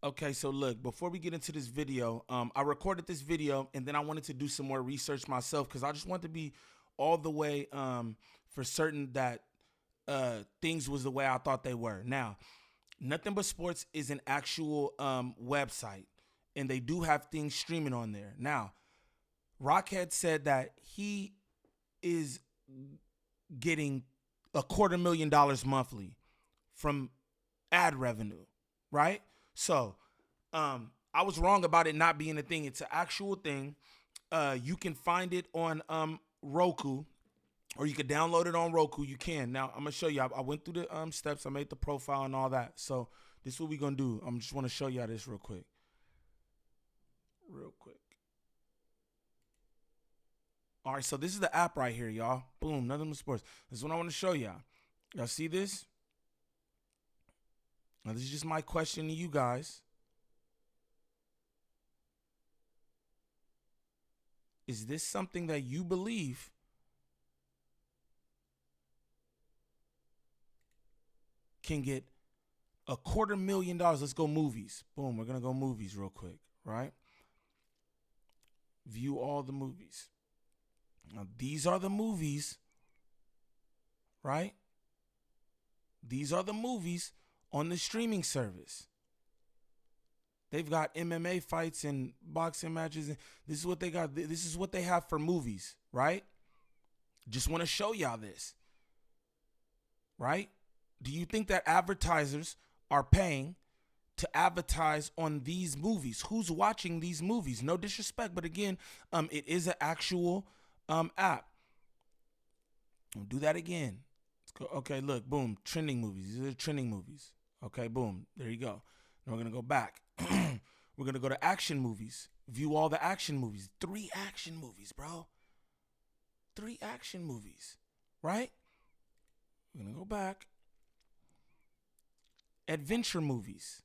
Okay, so look, before we get into this video, I recorded this video and then I wanted to do some more research myself because I just want to be all the way for certain that things was the way I thought they were. Now, Nothing But Sports is an actual website, and they do have things streaming on there. Now, Rockhead said that he is getting $250,000 monthly from ad revenue, right? So, I was wrong about it not being a thing. It's an actual thing. You can find it on Roku, or you can download it on Roku. You can. Now, I'm gonna show you. I went through the steps. I made the profile and all that. So this is what we're gonna do. I'm just want to show y'all this real quick. Real quick. All right, so this is the app right here, y'all. Boom, Nothing But Sports. This is what I want to show y'all. Y'all see this? Now, this is just my question to you guys. Is this something that you believe can get $250,000? Let's go movies. Boom, we're going to go movies real quick, right? View all the movies. Now, these are the movies, right? These are the movies on the streaming service. They've got MMA fights and boxing matches. And this is what they got. This is what they have for movies, right? Just want to show y'all this, right? Do you think that advertisers are paying to advertise on these movies? Who's watching these movies? No disrespect, but again, it is an actual app. I'll do that again. Let's go. Okay, look, boom, trending movies. These are the trending movies. Okay, boom, there you go. Now we're gonna go back. We're gonna go to action movies. View all the action movies. 3 action movies, bro. 3 action movies, right? We're gonna go back. Adventure movies.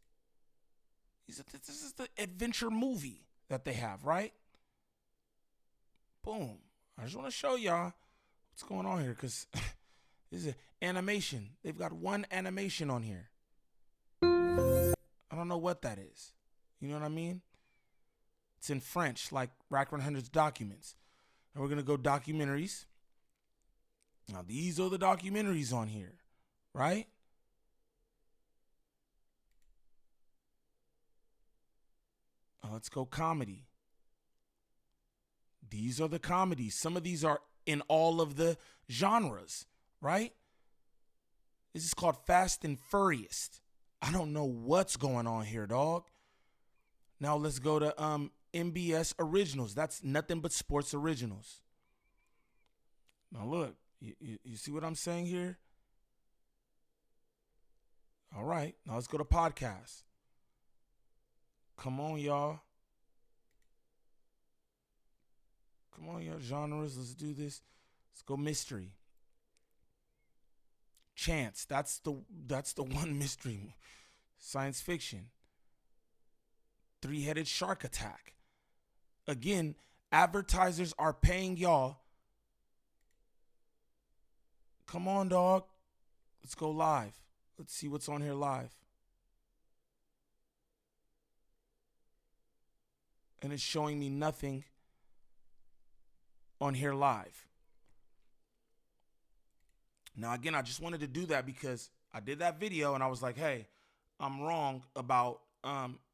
This is the adventure movie that they have, right? Boom. I just want to show y'all what's going on here because this is animation. They've got 1 animation on here. I don't know what that is. You know what I mean? It's in French, like Wack100's documents. And we're going to go documentaries. Now, these are the documentaries on here, right? Let's go comedy. These are the comedies. Some of these are in all of the genres, right? This is called Fast and Furious. I don't know what's going on here, dog. Now let's go to MBS Originals. That's Nothing But Sports Originals. Now look, you see what I'm saying here? All right, now let's go to podcasts. Come on, y'all. Come on, y'all. Genres, let's do this. Let's go mystery. Chance, that's the one mystery. Science fiction. 3-headed shark attack. Again, advertisers are paying y'all. Come on, dog. Let's go live. Let's see what's on here live. And it's showing me nothing on here live. Now, again, I just wanted to do that because I did that video and I was like, hey, I'm wrong about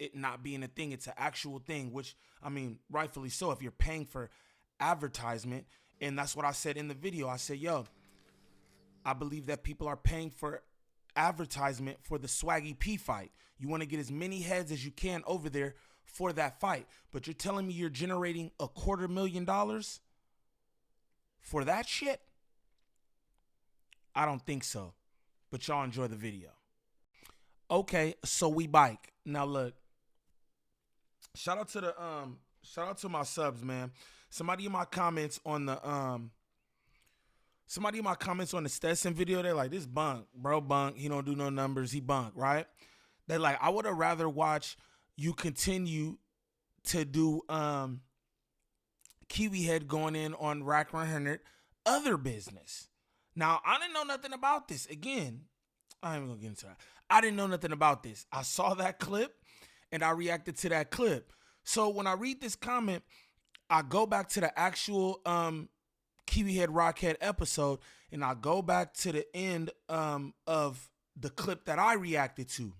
it not being a thing. It's an actual thing, which, I mean, rightfully so if you're paying for advertisement. And that's what I said in the video. I said, yo, I believe that people are paying for advertisement for the Swaggy P fight. You want to get as many heads as you can over there for that fight. But you're telling me you're generating $250,000 for that shit? I don't think so. But y'all enjoy the video. Okay, so we bike. Now look. Shout out to my subs, man. Somebody in my comments on the Stetson video, they're like, this bunk, bro, bunk. He don't do no numbers. He bunk, right? They're like, I would have rather watch you continue to do Kiwi Head going in on Wack100 other business. Now, I didn't know nothing about this. Again, I ain't even gonna get into that. I didn't know nothing about this. I saw that clip and I reacted to that clip. So when I read this comment, I go back to the actual Kiwi Head Rockhead episode, and I go back to the end of the clip that I reacted to.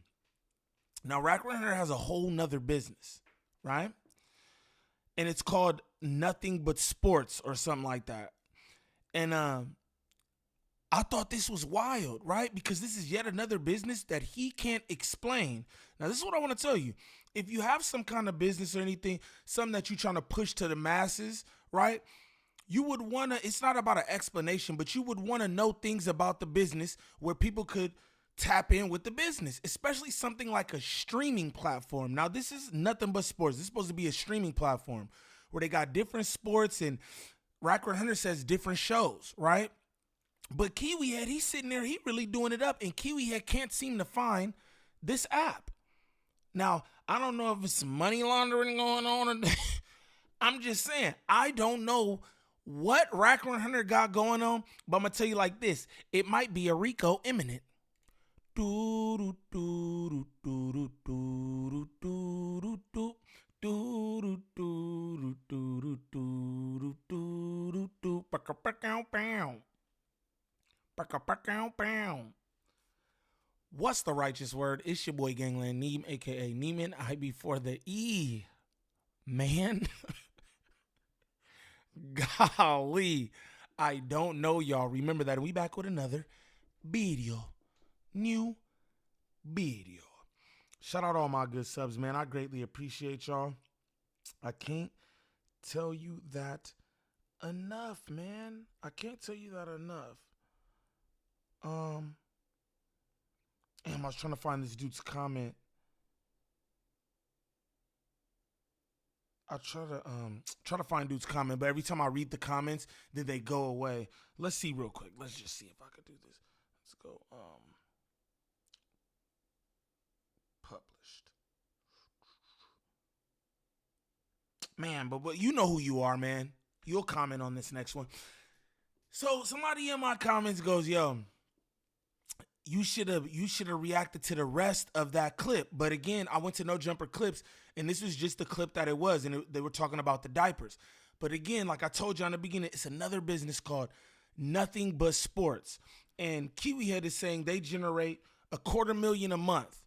Now, Wack100 has a whole nother business, right? And it's called Nothing But Sports or something like that. And I thought this was wild, right? Because this is yet another business that he can't explain. Now, this is what I want to tell you. If you have some kind of business or anything, something that you're trying to push to the masses, right? You would want to, it's not about an explanation, but you would want to know things about the business where people could tap in with the business, especially something like a streaming platform. Now, this is Nothing But Sports. This is supposed to be a streaming platform where they got different sports, and Wack100 says different shows, right? But Kiwi Head, he's sitting there, he really doing it up, and Kiwi Head can't seem to find this app. Now, I don't know if it's money laundering going on, or I'm just saying, I don't know what Wack100 got going on, but I'm going to tell you like this. It might be a Rico imminent. What's the righteous word? It's your boy Gangland Neem, aka Neiman. I before the E. Man. Golly. I don't know, y'all. Remember that we back with another video. New video. Shout out all my good subs, man. I greatly appreciate y'all. I can't tell you that enough, man. I can't tell you that enough. Damn, I was trying to find this dude's comment. I try to find dude's comment, but every time I read the comments, then they go away. Let's see real quick. Let's just see if I could do this. Let's go. Published. Man, but you know who you are, man. You'll comment on this next one. So somebody in my comments goes, yo, you should have reacted to the rest of that clip. But again, I went to No Jumper Clips, and this was just the clip that it was, and they were talking about the diapers. But again, like I told you in the beginning, it's another business called Nothing But Sports. And Kiwi Head is saying they generate $250,000 a month.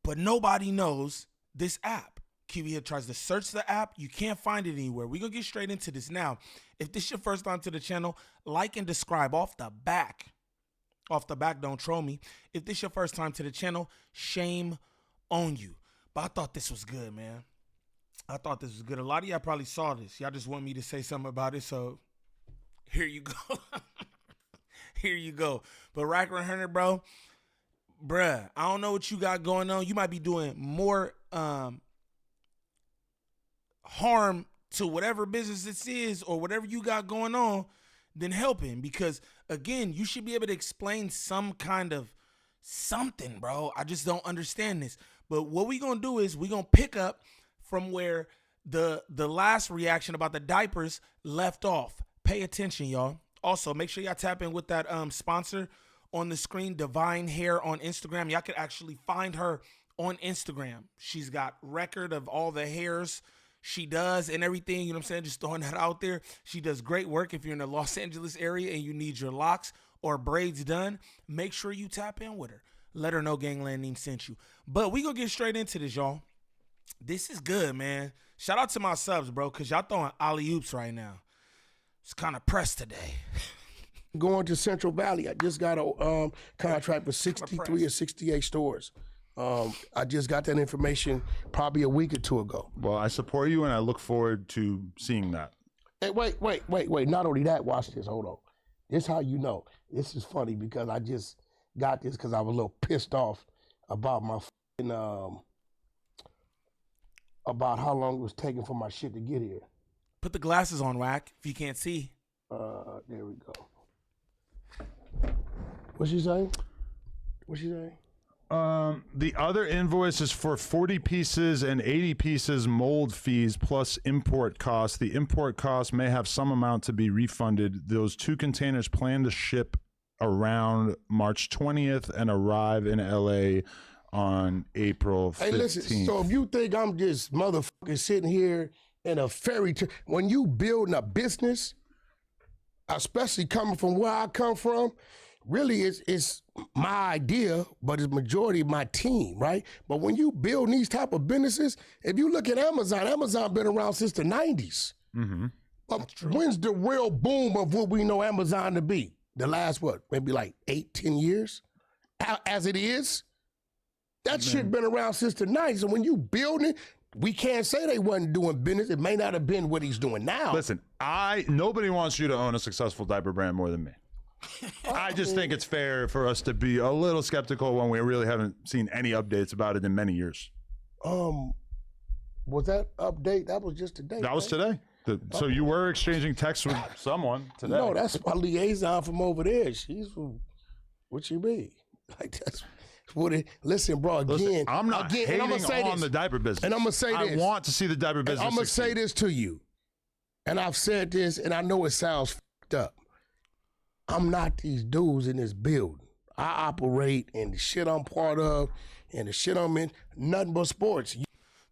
But nobody knows this app. Kiwi Head tries to search the app. You can't find it anywhere. We're going to get straight into this now. If this is your first time to the channel, like and subscribe off the back. Off the back, don't troll me. If this is your first time to the channel, shame on you. But I thought this was good, man. I thought this was good. A lot of y'all probably saw this. Y'all just want me to say something about it, so here you go. Here you go. But Wack100, bro, bruh, I don't know what you got going on. You might be doing more harm to whatever business this is or whatever you got going on than helping, because again, you should be able to explain some kind of something, bro. I just don't understand this. But what we gonna do is we gonna pick up from where the last reaction about the diapers left off. Pay attention, y'all. Also, make sure y'all tap in with that sponsor on the screen, Divine Hair on Instagram. Y'all can actually find her on Instagram. She's got record of all the hairs she does and everything, you know what I'm saying? Just throwing that out there. She does great work. If you're in the Los Angeles area and you need your locks or braids done, make sure you tap in with her. Let her know Gangland Neem sent you. But we gonna get straight into this, y'all. This is good, man. Shout out to my subs, bro, because y'all throwing alley-oops right now. It's kind of pressed today. Going to Central Valley. I just got a contract with 63 or 68 stores. I just got that information probably a week or two ago. Well, I support you, and I look forward to seeing that. Hey, wait. Not only that, watch this. Hold on. This how you know. This is funny because I just got this because I was a little pissed off about my about how long it was taking for my shit to get here. Put the glasses on, Wack, if you can't see. There we go. What's she saying? The other invoice is for 40 pieces and 80 pieces mold fees plus import costs. The import cost may have some amount to be refunded. Those 2 containers plan to ship around March 20th and arrive in LA on April 15th. Hey, listen, so if you think I'm just motherfucking sitting here in a fairy tale, when you building a business, especially coming from where I come from, really it's my idea, but it's majority of my team, right? But when you build these type of businesses, if you look at Amazon been around since the 90s. Mm-hmm. But when's the real boom of what we know Amazon to be? The last, maybe like 8-10 years? As it is? That shit been around since the 90s. And when you build it, we can't say they wasn't doing business. It may not have been what he's doing now. Listen, nobody wants you to own a successful diaper brand more than me. I just think it's fair for us to be a little skeptical when we really haven't seen any updates about it in many years. Was that update? That was just today. That was today. So you were exchanging texts with someone today. No, that's my liaison from over there. She's from, what you mean? Like, that's what it, listen, bro, again. Listen, I'm not hating on the diaper business. And I'm going to say this. I want to see the diaper business I'm going to say this to you. And I've said this, and I know it sounds fucked up. I'm not these dudes in this building. I operate in the shit I'm part of and the shit I'm in, nothing but sports.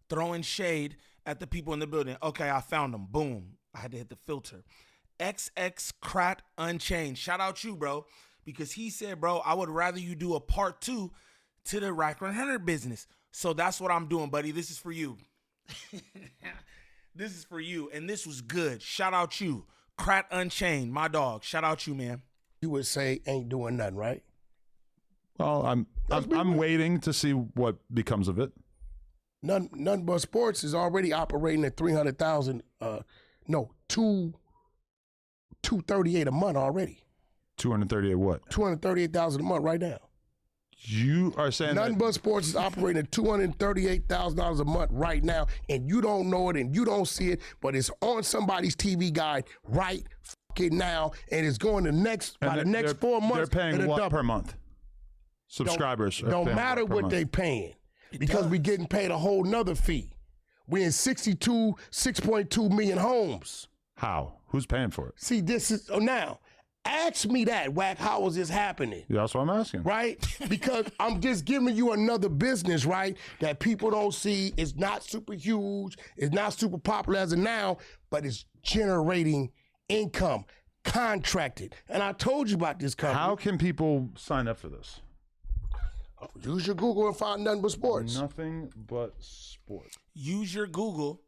Throwing shade at the people in the building. Okay, I found them. Boom. I had to hit the filter. XX Krat Unchained. Shout out you, bro. Because he said, bro, I would rather you do a part 2 to the Wack100 business. So that's what I'm doing, buddy. This is for you. This is for you. And this was good. Shout out you. Krat Unchained, my dog. Shout out you, man. You would say ain't doing nothing, right? Well, I'm waiting to see what becomes of it. None but sports is already operating at 300,000. No, 238 a month already. 238 what? 238,000 a month right now. You are saying Nothing but sports is operating at $238,000 a month right now, and you don't know it and you don't see it, but it's on somebody's TV guide right fucking now, and it's going to by the next 4 months. They're paying what per month? Subscribers. Don't matter what they paying, because we're getting paid a whole nother fee. We're in 6.2 million homes. How? Who's paying for it? See, this is now. Ask me that, Wack. How is this happening? Yeah, that's what I'm asking. Right? Because I'm just giving you another business, right, that people don't see. It's not super huge. It's not super popular as of now, but it's generating income, contracted. And I told you about this company. How can people sign up for this? Use your Google and find nothing but sports. Nothing but sports. Use your Google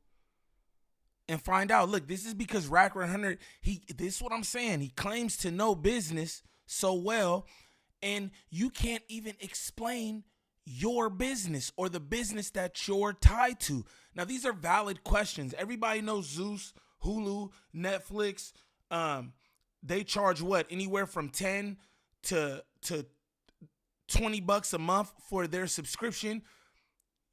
and find out. Look, this is because Wack100, this is what I'm saying. He claims to know business so well, and you can't even explain your business or the business that you're tied to. Now, these are valid questions. Everybody knows Zeus, Hulu, Netflix. They charge what? Anywhere from 10 to $20 a month for their subscription.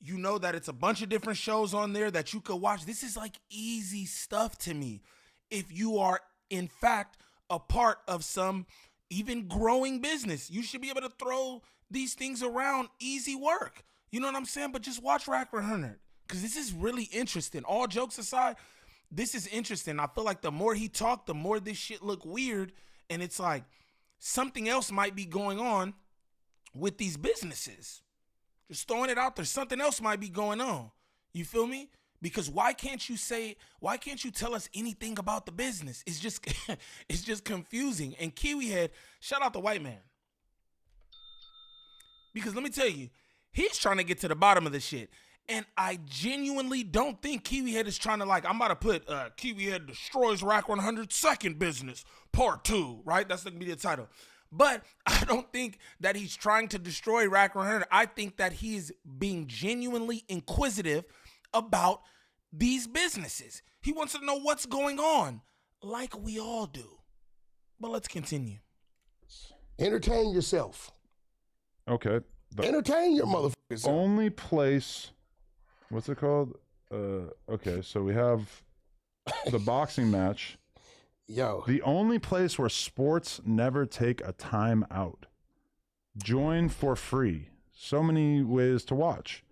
You know that it's a bunch of different shows on there that you could watch. This is like easy stuff to me. If you are, in fact, a part of some even growing business, you should be able to throw these things around. Easy work. You know what I'm saying? But just watch Wack100, because this is really interesting. All jokes aside, this is interesting. I feel like the more he talked, the more this shit look weird. And it's like something else might be going on with these businesses. Just throwing it out there. Something else might be going on. You feel me? Because why can't you tell us anything about the business? It's just it's just confusing. And Kiwi Head, shout out the white man. Because let me tell you, he's trying to get to the bottom of the shit. And I genuinely don't think Kiwi Head is trying to, I'm about to put Kiwi Head destroys Wack100 second business, part 2, right? That's going to be the title. But I don't think that he's trying to destroy Wack100. I think that he is being genuinely inquisitive about these businesses. He wants to know what's going on, like we all do. But let's continue. Entertain yourself. Okay. Entertain your motherfuckers. Only place, what's it called? Okay, so we have the boxing match. Yo. The only place where sports never take a time out. Join for free. So many ways to watch.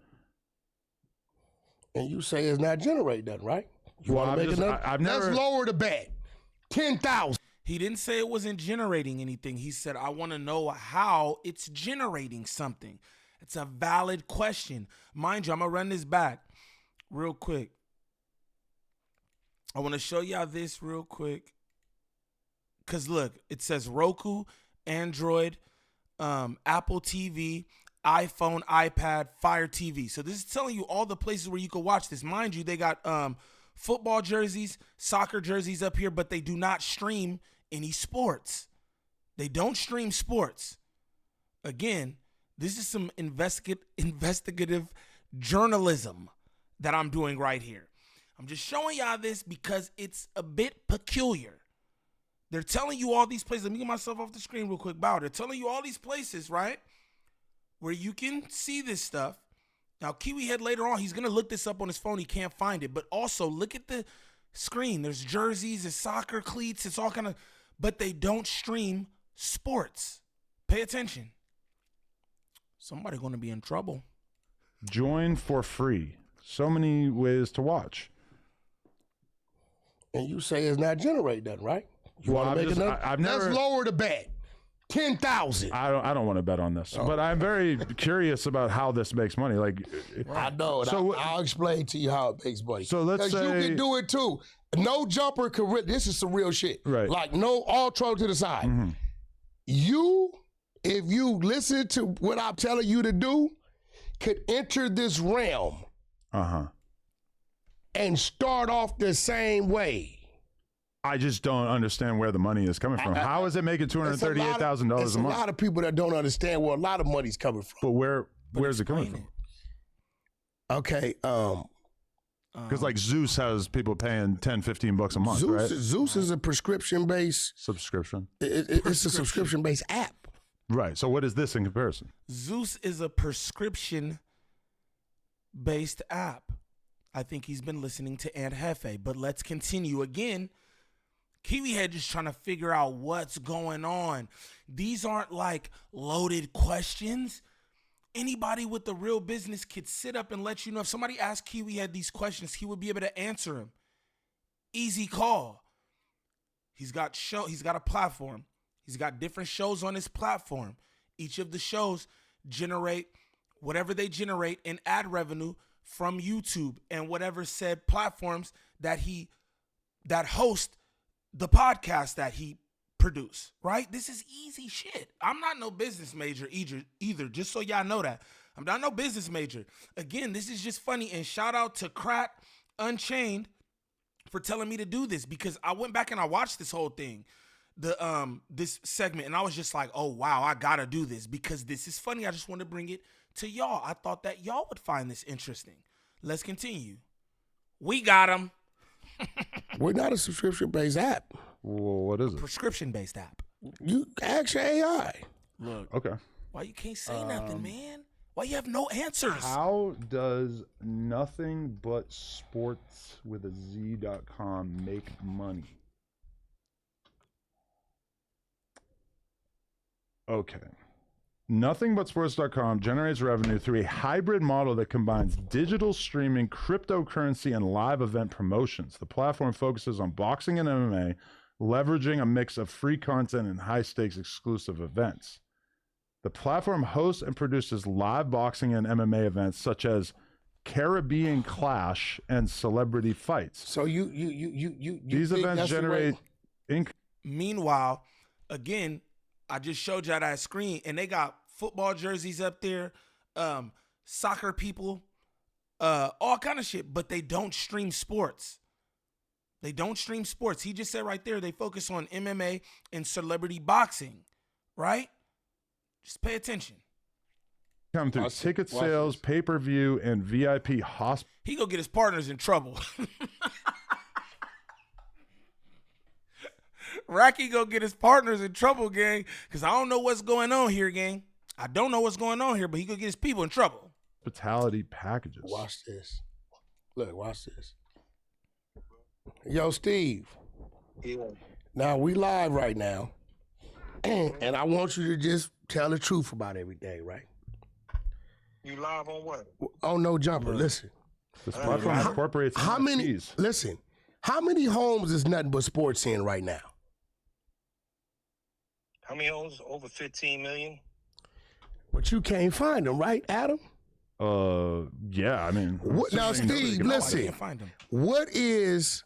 And you say it's not generating nothing, right? You want to make another? Let's lower the bet. 10,000. He didn't say it wasn't generating anything. He said, I want to know how it's generating something. It's a valid question. Mind you, I'm going to run this back real quick. I want to show y'all this real quick. Because look, it says Roku, Android, Apple TV, iPhone, iPad, Fire TV. So this is telling you all the places where you can watch this. Mind you, they got football jerseys, soccer jerseys up here, but they do not stream any sports. They don't stream sports. Again, this is some investigative journalism that I'm doing right here. I'm just showing y'all this because it's a bit peculiar. They're telling you all these places. Let me get myself off the screen real quick. Bow. They're telling you all these places, right, where you can see this stuff. Now, Kiwi Head later on, he's going to look this up on his phone. He can't find it. But also, look at the screen. There's jerseys, there's soccer cleats. It's all kind of, but they don't stream sports. Pay attention. Somebody going to be in trouble. Join for free. So many ways to watch. And you say it's not generate nothing, right? You want to make another? Let's lower the bet. 10,000. I don't want to bet on this, but I'm very curious about how this makes money. Like, I know. So I'll explain to you how it makes money. So let's say you can do it too. No jumper can. This is some real shit. Right. Like no all troll to the side. Mm-hmm. If you listen to what I'm telling you to do, could enter this realm. And start off the same way. I just don't understand where the money is coming from. How is it making $238,000 a month? There's a lot of people that don't understand where a lot of money's coming from. But where's it coming from? Okay. Because like Zeus has people paying $10-15 a month, right? Zeus is a prescription-based subscription. It's a subscription-based app. Right. So what is this in comparison? Zeus is a prescription-based app. I think he's been listening to Aunt Hefe. But let's continue again. Kiwi Head just trying to figure out what's going on. These aren't like loaded questions. Anybody with the real business could sit up and let you know. If somebody asked Kiwi Head these questions, he would be able to answer them. Easy call. He's got a platform. He's got different shows on his platform. Each of the shows generate whatever they generate in ad revenue from YouTube and whatever said platforms that host the podcast that he produced, right? This is easy shit. I'm not no business major either, just so y'all know that. I'm not no business major. Again, this is just funny, and shout out to Crat Unchained for telling me to do this, because I went back and I watched this whole thing, this segment, and I was just like, oh, wow, I gotta do this because this is funny. I just want to bring it to y'all. I thought that y'all would find this interesting. Let's continue. We got him. We're not a subscription-based app. Well, what is it? Prescription-based app. You ask your AI. Look. Okay. Why you can't say nothing, man? Why you have no answers? How does nothing but sports with a Z.com make money? Okay. NothingButSports.com generates revenue through a hybrid model that combines digital streaming, cryptocurrency, and live event promotions. The platform focuses on boxing and MMA, leveraging a mix of free content and high-stakes exclusive events. The platform hosts and produces live boxing and MMA events such as Caribbean Clash and celebrity fights. So these events generate income. Meanwhile, again, I just showed y'all that screen, and they got football jerseys up there, soccer people, all kind of shit, but they don't stream sports. They don't stream sports. He just said right there they focus on MMA and celebrity boxing, right? Just pay attention. Come through ticket sales, pay-per-view, and VIP hospital. He gonna get his partners in trouble. Racky go get his partners in trouble, gang, because I don't know what's going on here, gang. I don't know what's going on here, but he gonna get his people in trouble. Hospitality packages. Watch this. Look, watch this. Yo, Steve. Yeah. Now, we live right now, and I want you to just tell the truth about everything, right? You live on what? On No Jumper. Listen. This platform incorporates how many? NFTs. Listen. How many homes is Nothing But Sports in right now? How many homes? Over 15 million. But you can't find them, right, Adam? Yeah, I mean. Now, Steve, I listen. can't find them. What is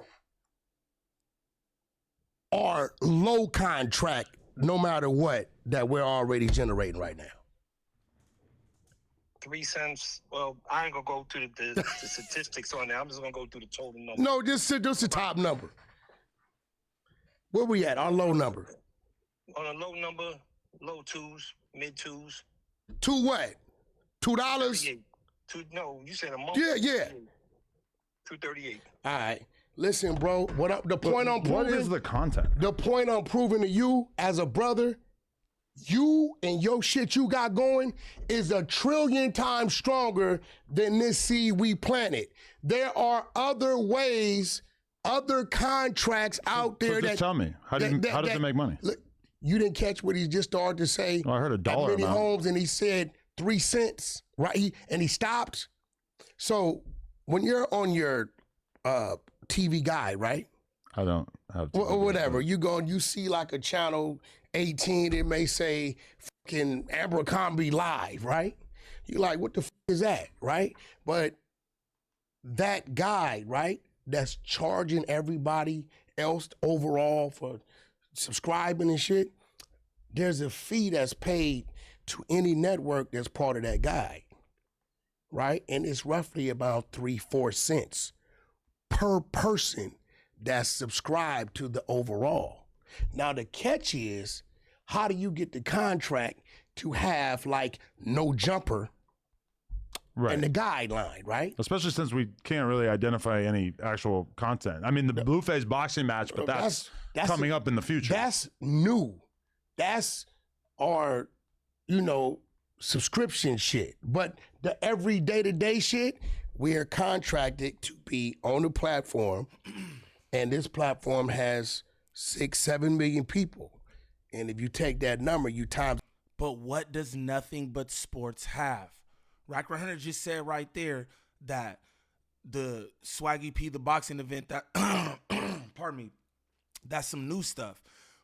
our low contract, no matter what, that we're already generating right now? 3 cents. Well, I ain't gonna go through the statistics on that. I'm just gonna go through the total number. No, just the top number. Where we at? Our low number. On a low number, low twos, mid twos. To what? $2? No, you said a month. Yeah. 238. All right. Listen, bro. The point I'm proving. What is the content? The point I'm proving to you as a brother, you and your shit you got going is 1 trillion times stronger than this seed we planted. There are other ways, other contracts out there. So just tell me, how does it make money? Look, you didn't catch what he just started to say. Oh, I heard $1 Many amount. homes, and he said 3 cents, right? And he stopped. So when you're on your TV guide, right? I don't have. Or whatever. You go and you see like a channel 18, it may say fucking Abercrombie Live, right? You're like, what the fuck is that, right? But that guy, right, that's charging everybody else overall for subscribing and shit, there's a fee that's paid to any network that's part of that guide, right? And it's roughly about 3-4 cents per person that's subscribed to the overall. Now the catch is, how do you get the contract to have like no jumper Right. in the guideline, right? Especially since we can't really identify any actual content. I mean, the Blueface boxing match, but that's coming up in the future. That's new. That's our, subscription shit. But the every day-to-day shit, we are contracted to be on the platform, and this platform has 6-7 million people. And if you take that number, you times. But what does nothing but sports have? Wack100 just said right there that the Swaggy P, the boxing event, that pardon me, that's some new stuff.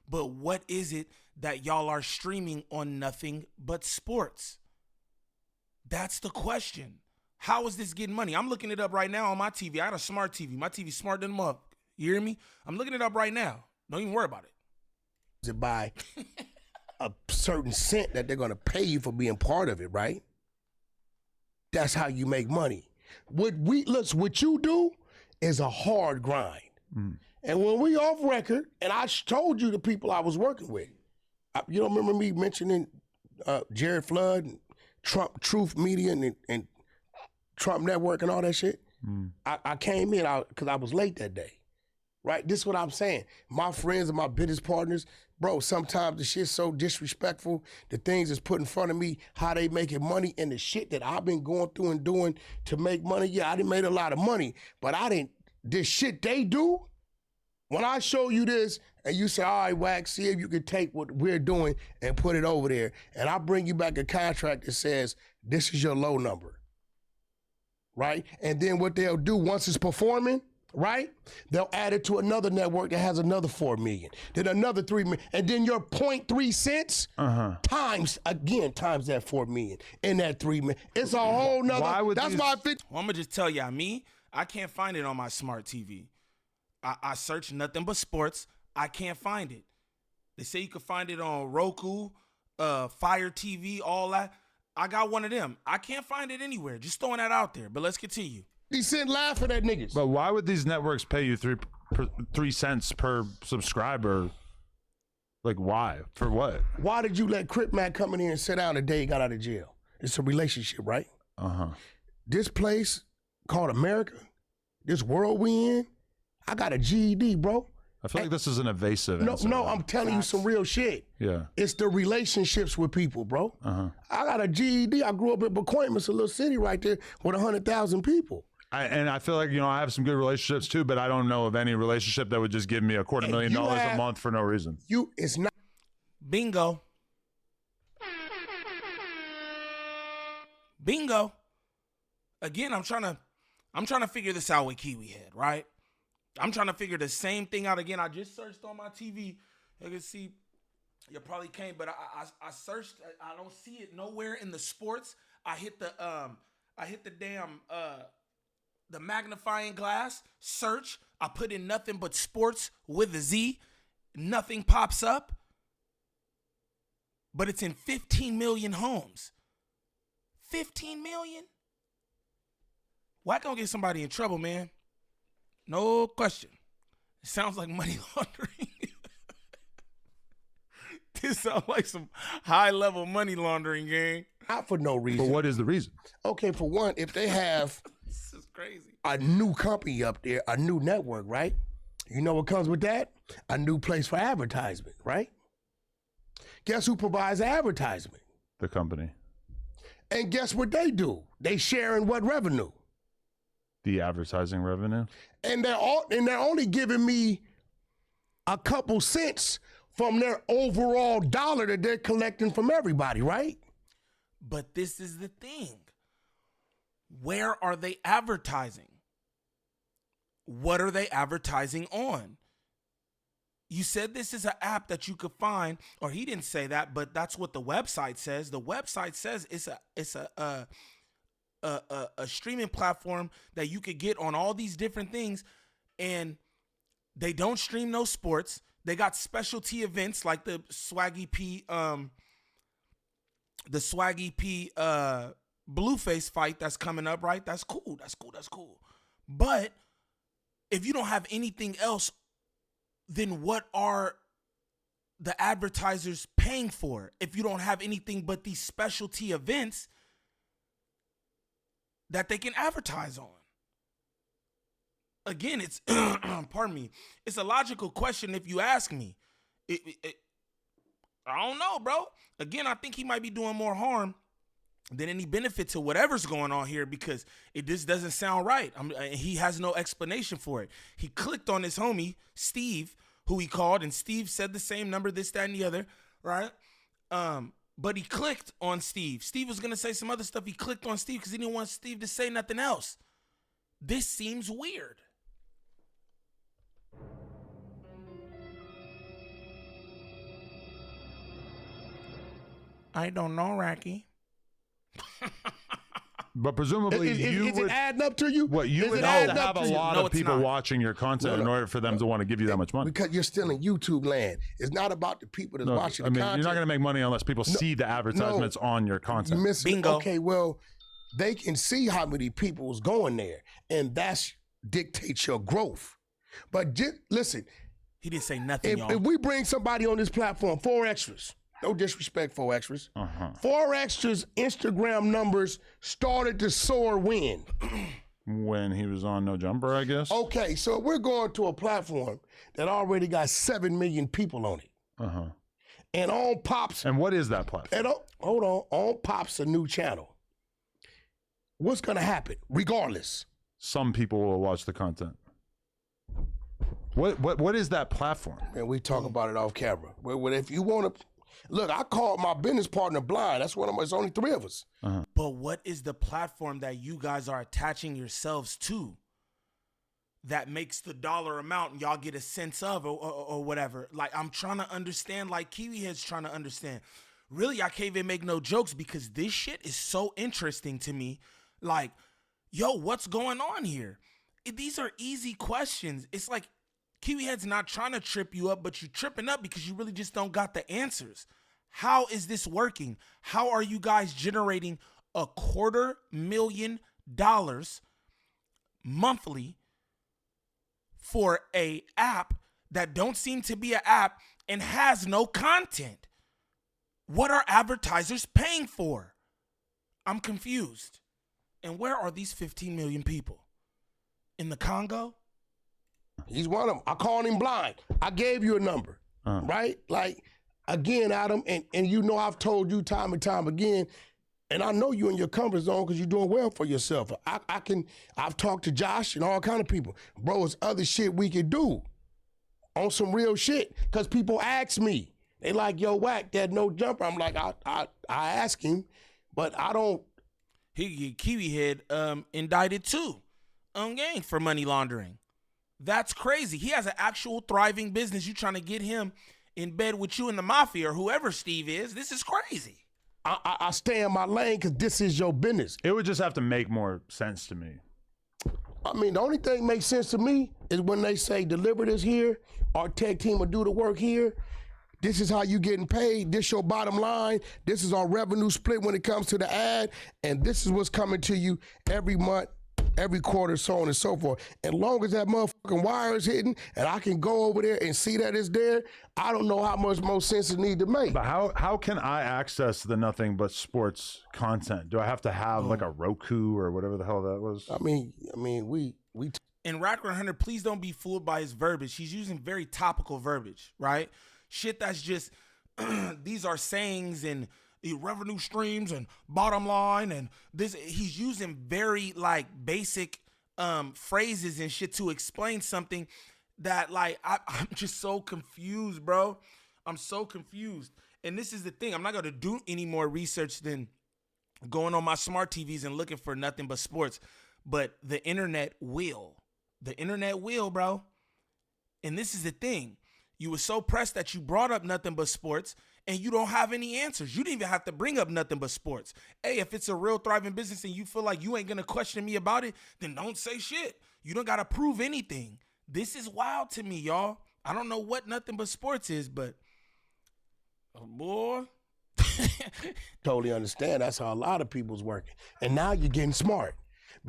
But what is it that y'all are streaming on nothing but sports? That's the question. How is this getting money? I'm looking it up right now on my TV. I got a smart TV. My TV's smarter than mother. You hear me? I'm looking it up right now. Don't even worry about it. By a certain cent that they're going to pay you for being part of it, right? That's how you make money. What you do is a hard grind. And when we off record, and I told you the people I was working with, you don't remember me mentioning Jared Flood, and Trump Truth Media, and Trump Network and all that shit? I came in because I was late that day, right? This is what I'm saying. My friends and my business partners, bro, sometimes the shit's so disrespectful, the things that's put in front of me, how they making money, and the shit that I've been going through and doing to make money. Yeah, I done made a lot of money, but this shit they do, when I show you this and you say, all right, Wack, see if you can take what we're doing and put it over there, and I bring you back a contract that says, this is your low number, right? And then what they'll do once it's performing, right? They'll add it to another network that has another 4 million, then another 3 million, and then your 0.3 cents times that 4 million and that 3 million. It's a whole nother. That's why I think. Well, I'm going to just tell y'all, I can't find it on my smart TV. I search nothing but sports. I can't find it. They say you can find it on Roku, Fire TV, all that. I got one of them. I can't find it anywhere. Just throwing that out there. But let's continue. He sent laughing at niggas. But why would these networks pay you 3 cents per subscriber? Like, why? For what? Why did you let Crip Mac come in here and sit down the day he got out of jail? It's a relationship, right? This place called America, this world we in, I got a GED, bro. I feel like this is an evasive answer. No, I'm telling you some real shit. Yeah. It's the relationships with people, bro. I got a GED. I grew up in Bequamus, a little city right there with 100,000 people. And I feel like, I have some good relationships too, but I don't know of any relationship that would just give me $250,000 a month for no reason. It's not. Bingo. Bingo. Again, I'm trying to figure this out with Kiwi Head, right? I'm trying to figure the same thing out again. I just searched on my TV. You can see You probably can't, but I searched. I don't see it nowhere in the sports. I hit the damn the magnifying glass search. I put in nothing but sports with a Z. Nothing pops up. But it's in 15 million homes. 15 million? Why gonna get somebody in trouble, man? No question. It sounds like money laundering. This sounds like some high-level money laundering, gang. Not for no reason. But what is the reason? Okay, for one, if they have This is crazy. a new company up there, a new network, right? You know what comes with that? A new place for advertisement, right? Guess who provides advertisement? The company. And guess what they do? They sharing what revenue? The advertising revenue. And they're only giving me a couple cents from their overall dollar that they're collecting from everybody, right? But this is the thing. Where are they advertising? What are they advertising on? You said this is an app that you could find, or he didn't say that, but that's what the website says. The website says it's a streaming platform that you could get on all these different things, and they don't stream no sports. They got specialty events like the Swaggy P Blueface fight that's coming up, right? That's cool. But if you don't have anything else, then what are the advertisers paying for? If you don't have anything but these specialty events that they can advertise on. Again, it's, pardon me, it's a logical question if you ask me. I don't know, bro. Again, I think he might be doing more harm than any benefit to whatever's going on here, because it just doesn't sound right. He has no explanation for it. He clicked on his homie, Steve, who he called, and Steve said the same number, this, that, and the other, right? But he clicked on Steve. Steve was going to say some other stuff. He clicked on Steve because he didn't want Steve to say nothing else. This seems weird. I don't know, Racky. But presumably Is you it would adding up to you? what you Is would it have adding to up have a you? lot No, of it's people not. watching your content in order for them to want to give you that much money. Because you're still in YouTube land. It's not about the people that's No, watching I the mean, content. you're not going to make money unless people see the advertisements on your content. Bingo. Okay, well, they can see how many people is going there, and that's dictates your growth. But just listen, He didn't say nothing, y'all. if we bring somebody on this platform, 4 extras, no disrespect, 4 extras. 4 extras Instagram numbers started to soar when? When he was on No Jumper, I guess. Okay, so we're going to a platform that already got 7 million people on it. And on pops, And what is that platform? and on pops a new channel. What's gonna happen? Regardless. Some people will watch the content. What is that platform? And we talk about it off camera. Well, if you want to, look, I called my business partner blind. That's one of my. It's only 3 of us. But what is the platform that you guys are attaching yourselves to that makes the dollar amount and y'all get a sense of or whatever? Like, I'm trying to understand, like Kiwi Head's trying to understand. Really, I can't even make no jokes because this shit is so interesting to me. Like, yo, what's going on here? These are easy questions. It's like Kiwi Head's not trying to trip you up, but you're tripping up because you really just don't got the answers. How is this working? How are you guys generating $250,000 monthly for a app that don't seem to be an app and has no content? What are advertisers paying for? I'm confused. And where are these 15 million people? In the Congo? He's one of them. I called him blind. I gave you a number, right? Like, again, Adam, and you know I've told you time and time again, and I know you in your comfort zone because you're doing well for yourself. I've talked to Josh and all kind of people. Bro, it's other shit we could do on some real shit because people ask me. They like, yo, Wack, that No Jumper. I'm like, I ask him, but I don't. He Kiwi Head indicted too on gang for money laundering. That's crazy. He has an actual thriving business. You trying to get him in bed with you in the mafia or whoever Steve is. This is crazy. I stay in my lane because this is your business. It would just have to make more sense to me. I mean, the only thing makes sense to me is when they say deliver this here, our tech team will do the work here. This is how you getting paid. This your bottom line. This is our revenue split when it comes to the ad. And this is what's coming to you every month, every quarter, so on and so forth. As long as that motherfucking wire is hitting and I can go over there and see that it's there, I don't know how much more sense it need to make. But how can I access the Nothing But Sports content? Do I have to have like a Roku or whatever the hell that was? I mean, we. And Wack100, please don't be fooled by his verbiage. He's using very topical verbiage, right? Shit that's just, these are sayings and revenue streams and bottom line and this. He's using very like basic phrases and shit to explain something that like, I'm just so confused, bro. I'm so confused. And this is the thing. I'm not going to do any more research than going on my smart TVs and looking for Nothing But Sports. But the internet will. The internet will, bro. And this is the thing. You were so pressed that you brought up Nothing But Sports and you don't have any answers. You didn't even have to bring up Nothing But Sports. Hey, if it's a real thriving business and you feel like you ain't going to question me about it, then don't say shit. You don't got to prove anything. This is wild to me, y'all. I don't know what Nothing But Sports is, but boy. Totally understand. That's how a lot of people's working. And now you're getting smart.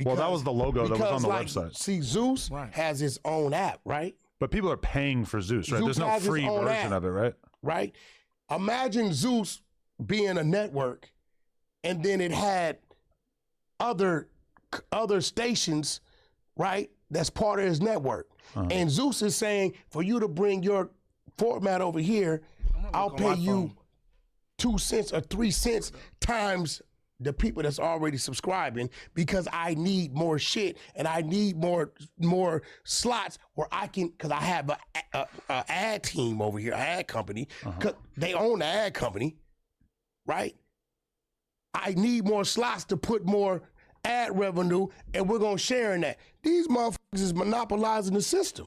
Well, that was the logo that was on the like, website. See, Zeus has his own app, right? But people are paying for Zeus, right? Zeus There's no free version of it, right? Right? Imagine Zeus being a network and then it had other stations, right? That's part of his network. And Zeus is saying, for you to bring your format over here, I'll pay you 2 cents or 3 cents times the people that's already subscribing because I need more shit and I need more slots where I can, because I have a ad team over here, an ad company, because they own the ad company, right? I need more slots to put more ad revenue and we're going to share in that. These motherfuckers is monopolizing the system.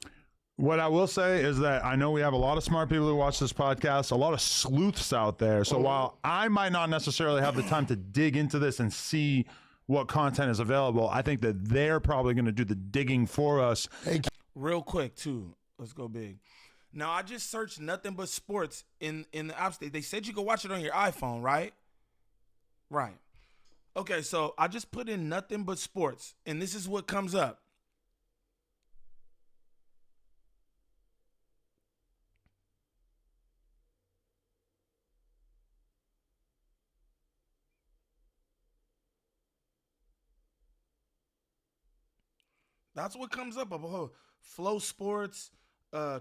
What I will say is that I know we have a lot of smart people who watch this podcast, a lot of sleuths out there. So while I might not necessarily have the time to dig into this and see what content is available, I think that they're probably going to do the digging for us. Hey, real quick, too. Let's go big. Now, I just searched Nothing But Sports in the app state. They said you could watch it on your iPhone, right? Right. Okay, so I just put in Nothing But Sports, and this is what comes up. That's what comes up. Flow Sports,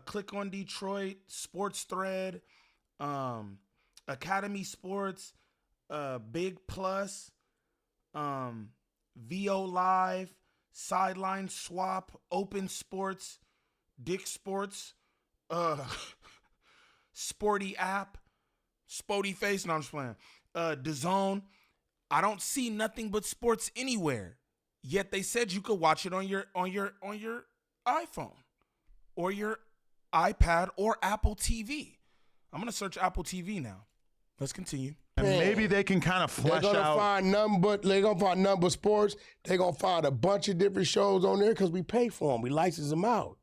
Click on Detroit, Sports Thread, Academy Sports, Big Plus, VO Live, Sideline Swap, Open Sports, Dick Sports, Sporty App, Spody Face. No, I'm just playing. DAZN. I don't see Nothing But Sports anywhere. Yet they said you could watch it on your iPhone or your iPad or Apple TV. I'm gonna search Apple TV now. Let's continue. And maybe they can kind of flesh they're gonna out. They're gonna find Nothing But Sports. They're gonna find a bunch of different shows on there because we pay for them. We license them out.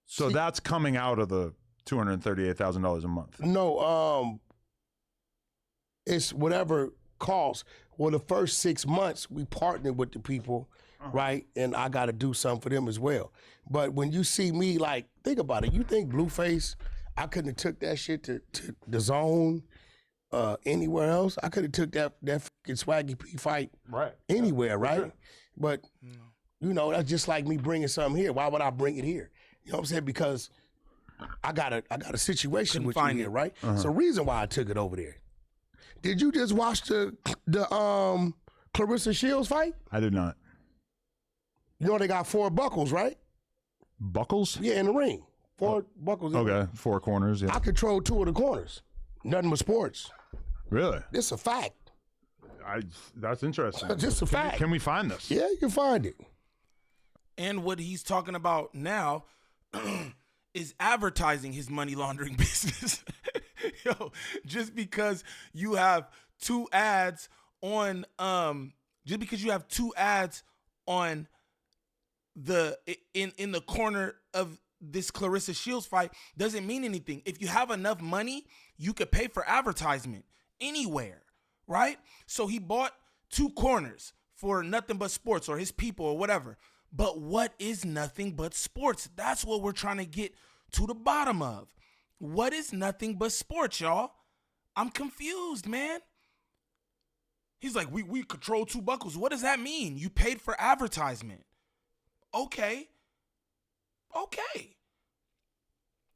So that's coming out of the $238,000 a month. No, it's whatever costs. Well, the first 6 months we partnered with the people, right? And I got to do something for them as well. But when you see me, like, think about it. You think Blueface, I couldn't have took that shit to the zone anywhere else? I could have took that fucking Swaggy P fight anywhere, right? Sure. But, you know, that's just like me bringing something here. Why would I bring it here? You know what I'm saying? Because I got a situation with you here, right? So reason why I took it over there. Did you just watch the Clarissa Shields fight? I did not. You know they got 4 buckles, right? Buckles? Yeah, in the ring. 4 buckles. Okay, 4 corners. Yeah. I control 2 of the corners. Nothing but sports. Really? It's a fact. That's interesting. Just a fact. Can we find this? Yeah, you can find it. And what he's talking about now is advertising his money laundering business. Yo, just because you have two ads on just because you have two ads on the in the corner of this Clarissa Shields fight doesn't mean anything. If you have enough money, you could pay for advertisement anywhere, right? So he bought two corners for Nothing But Sports or his people or whatever. But what is Nothing But Sports? That's what we're trying to get to the bottom of. What is Nothing But Sports, y'all? I'm confused, man. He's like, we control two buckles. What does that mean? You paid for advertisement. Okay.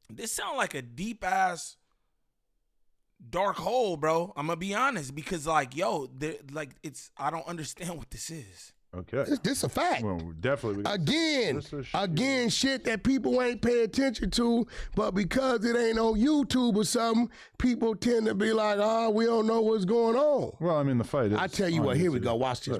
This sounds like a deep ass dark hole, bro. I'm gonna be honest, because like, yo, I don't understand what this is. Okay. This a fact. Well, definitely. Again, shit that people ain't pay attention to, but because it ain't on YouTube or something, people tend to be like, oh, we don't know what's going on. Well, I mean, the fight is. I tell you what, here we go. Watch this.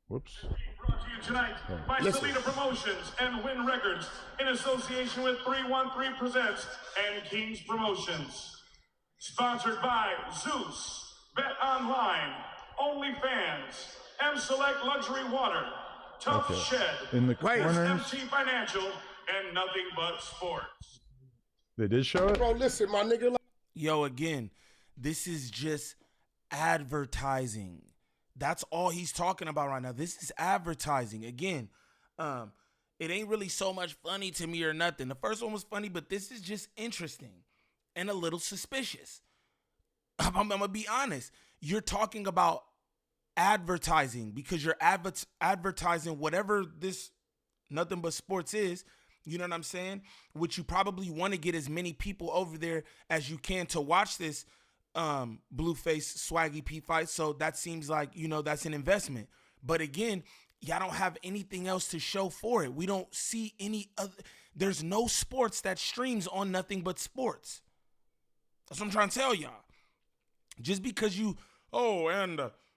Whoops. Brought to you tonight by Selena Promotions and Win Records in association with 313 Presents and Kings Promotions. Sponsored by Zeus, Bet Online, OnlyFans, M Select Luxury Water, Tough Shed, In the corners, SMT Financial, and Nothing But Sports. They did show it? Bro, listen, my nigga. Yo, again, this is just advertising. That's all he's talking about right now. This is advertising. Again, it ain't really so much funny to me or nothing. The first one was funny, but this is just interesting and a little suspicious. I'm going to be honest. You're talking about advertising because you're advertising whatever this Nothing But Sports is. You know what I'm saying? Which you probably want to get as many people over there as you can to watch this Blueface Swaggy P fight. So that seems like, you know, that's an investment. But again, y'all don't have anything else to show for it. We don't see any other. There's no sports that streams on Nothing But Sports. That's what I'm trying to tell y'all. Just because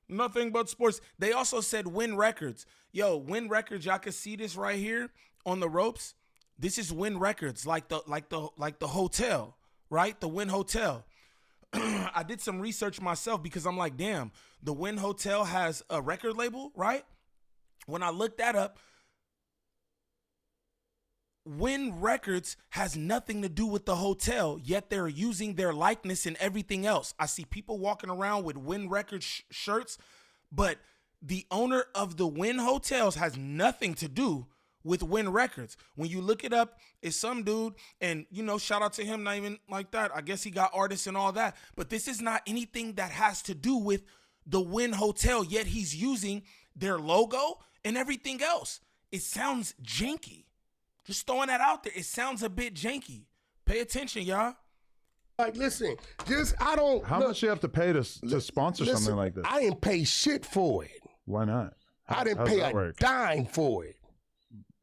Nothing But Sports. They also said Win Records. Yo, Win Records, y'all can see this right here on the ropes. This is Win Records, like the hotel, right? The Win Hotel. I did some research myself because I'm like, damn, the Win Hotel has a record label, right? When I looked that up, Win Records has nothing to do with the hotel, yet they're using their likeness and everything else. I see people walking around with Win Records shirts, but the owner of the Win Hotels has nothing to do with Win Records. When you look it up, it's some dude, and, you know, shout out to him, not even like that. I guess he got artists and all that, but this is not anything that has to do with the Win Hotel, yet he's using their logo and everything else. It sounds janky. Just throwing that out there. It sounds a bit janky. Pay attention, y'all. Like, listen, How much you have to pay to sponsor something like this? I didn't pay shit for it. Why not? I didn't pay a dime for it.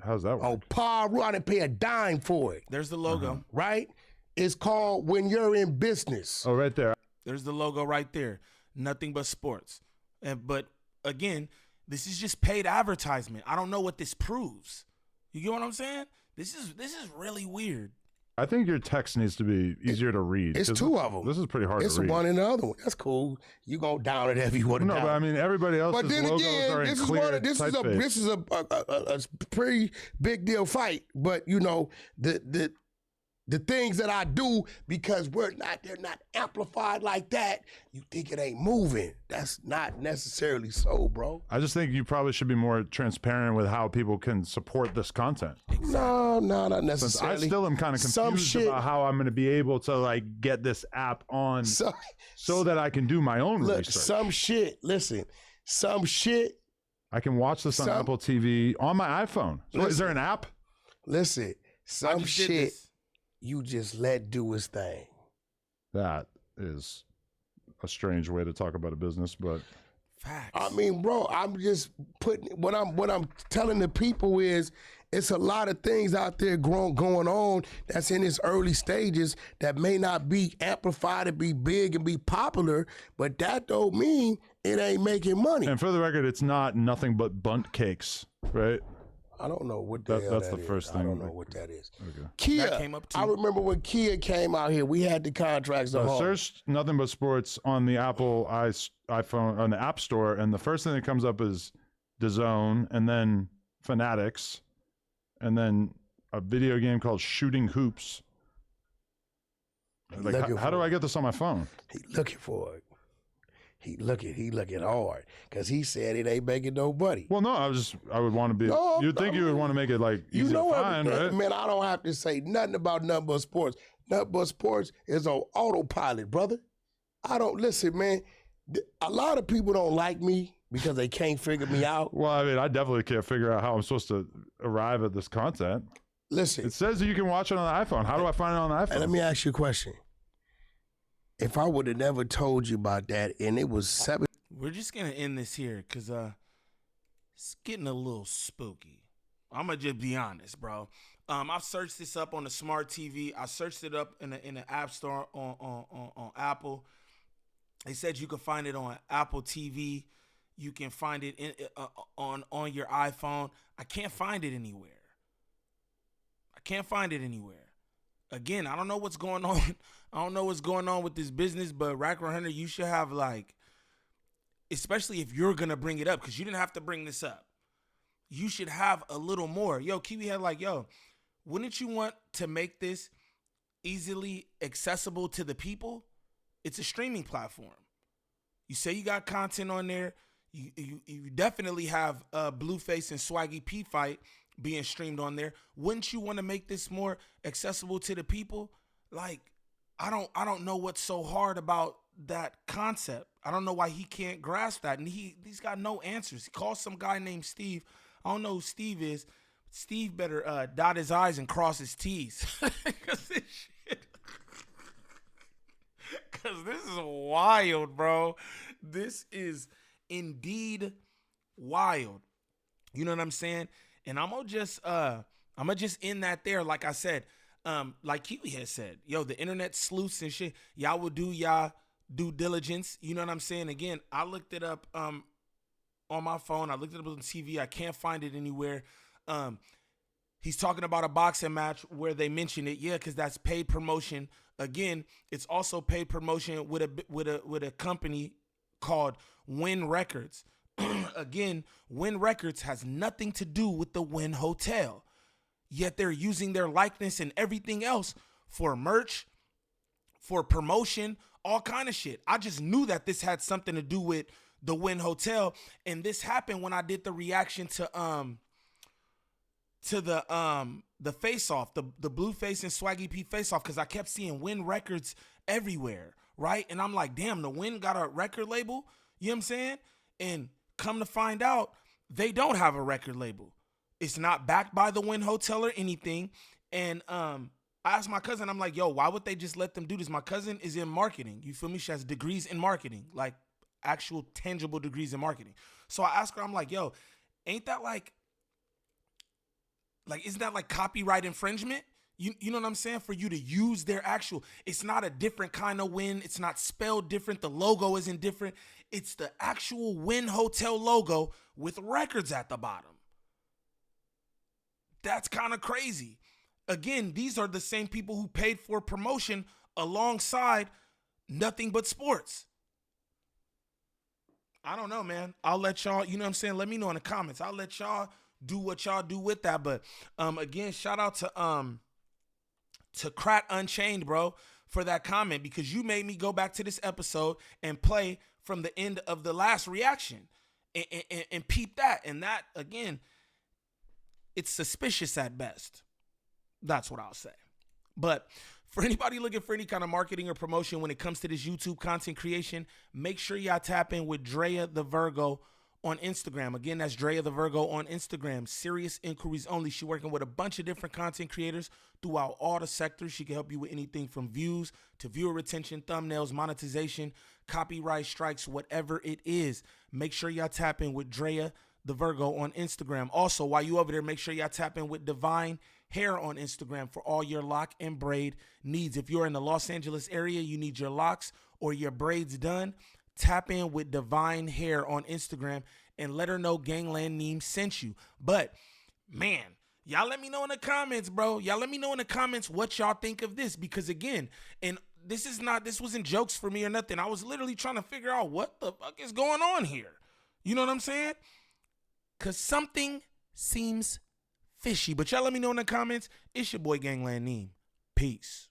How's that work? On Paru, I didn't pay a dime for it. There's the logo. Right? It's called When You're in Business. Oh, right there. There's the logo right there. Nothing But Sports. But again, this is just paid advertisement. I don't know what this proves. You get what I'm saying? This is really weird. I think your text needs to be easier to read. It's two of them. This is pretty hard to read. It's one and the other one. That's cool. You go down it if you want to. No, down. but I mean, everybody else's But then logos again, are in this clear typeface. is a pretty big deal fight. But you know, the things that I do, because they're not amplified like that, you think it ain't moving. That's not necessarily so, bro. I just think you probably should be more transparent with how people can support this content. No, not necessarily. Since I still am kind of confused about how I'm going to be able to like get this app on so that I can do my own research. Some shit I can watch this on Apple TV on my iPhone. So is there an app? Listen, some shit you just let do his thing. That is a strange way to talk about a business, but facts. I mean, bro, I'm just putting what I'm telling the people is it's a lot of things out there going on that's in its early stages that may not be amplified and be big and be popular, but that don't mean it ain't making money. And for the record, it's not nothing but bunt cakes, right? I don't know what the hell That's that the is. first I thing. don't know what that is. Okay. Kia That came up too. I remember when Kia came out here, we had the contracts. So I searched nothing but sports on the Apple iPhone on the App Store, and the first thing that comes up is DAZN, and then Fanatics, and then a video game called Shooting Hoops. Like, how do I get this on my phone? He looking for it. He looking hard because he said it ain't making no money. Well, no, I would want to be. No, you'd think you would want to make it like easy You know to what, find, right? man? I don't have to say nothing about nothing but sports. Nothing but sports is on autopilot, brother. I don't listen, man. A lot of people don't like me because they can't figure me out. Well, I mean, I definitely can't figure out how I'm supposed to arrive at this content. Listen, It says that you can watch it on the iPhone. How do I find it on the iPhone? and let me ask you a question. If I would have never told you about that, and it was 7. We're just gonna end this here because it's getting a little spooky. I'm gonna just be honest, bro. I've searched this up on the smart TV. I searched it up in the App Store on Apple. They said you can find it on Apple TV. You can find it on your iPhone. I can't find it anywhere. Again, I don't know what's going on. I don't know what's going on with this business, but Wack100, you should have like, especially if you're gonna bring it up, because you didn't have to bring this up. You should have a little more. Yo, Kiwi had like, yo, wouldn't you want to make this easily accessible to the people? It's a streaming platform. You say you got content on there. You definitely have Blueface and Swaggy P fight being streamed on there. Wouldn't you want to make this more accessible to the people? Like, I don't know what's so hard about that concept. I don't know why he can't grasp that. And he's got no answers. He calls some guy named Steve. I don't know who Steve is. Steve better dot his I's and cross his T's. Because this is wild, bro. This is indeed wild. You know what I'm saying? And I'm gonna just end that there. Like I said, like Kiwi has said, yo, the internet sleuths and shit, y'all will do y'all due diligence. You know what I'm saying? Again, I looked it up on my phone. I looked it up on TV. I can't find it anywhere. He's talking about a boxing match where they mention it. Yeah, because that's paid promotion. Again, it's also paid promotion with a company called Win Records. Again, Win Records has nothing to do with the Win Hotel. Yet they're using their likeness and everything else for merch, for promotion, all kind of shit. I just knew that this had something to do with the Win Hotel, and this happened when I did the reaction to the face off, the Blueface and Swaggy P face off, because I kept seeing Win Records everywhere, right? And I'm like, damn, the Win got a record label. You know what I'm saying? And come to find out, they don't have a record label. It's not backed by the Win Hotel or anything. And I asked my cousin, I'm like, yo, why would they just let them do this? My cousin is in marketing. You feel me? She has degrees in marketing, like actual tangible degrees in marketing. So I asked her, I'm like, yo, ain't that like isn't that like copyright infringement? You know what I'm saying? For you to use their actual, it's not a different kind of Win. It's not spelled different. The logo isn't different. It's the actual Win Hotel logo with records at the bottom. That's kind of crazy. Again, these are the same people who paid for promotion alongside Nothing But Sports. I don't know, man. I'll let y'all, you know what I'm saying? Let me know in the comments. I'll let y'all do what y'all do with that. But again, shout out to Crack Unchained, bro, for that comment, because you made me go back to this episode and play from the end of the last reaction and peep that. And that, again, it's suspicious at best. That's what I'll say. But for anybody looking for any kind of marketing or promotion when it comes to this YouTube content creation, make sure y'all tap in with Drea the Virgo on Instagram. Again, that's Drea the Virgo on Instagram. Serious inquiries only. She's working with a bunch of different content creators throughout all the sectors. She can help you with anything from views to viewer retention, thumbnails, monetization, copyright strikes, whatever it is. Make sure y'all tap in with Drea the Virgo on Instagram. Also, while you over there, make sure y'all tap in with Divine Hair on Instagram for all your lock and braid needs. If you're in the Los Angeles area, you need your locks or your braids done, tap in with Divine Hair on Instagram and let her know Gangland Neem sent you. But man, y'all let me know in the comments, bro. Y'all let me know in the comments what y'all think of this, because again, and this wasn't jokes for me or nothing. I was literally trying to figure out what the fuck is going on here. You know what I'm saying? Because something seems fishy. But y'all let me know in the comments. It's your boy Gangland Neem. Peace.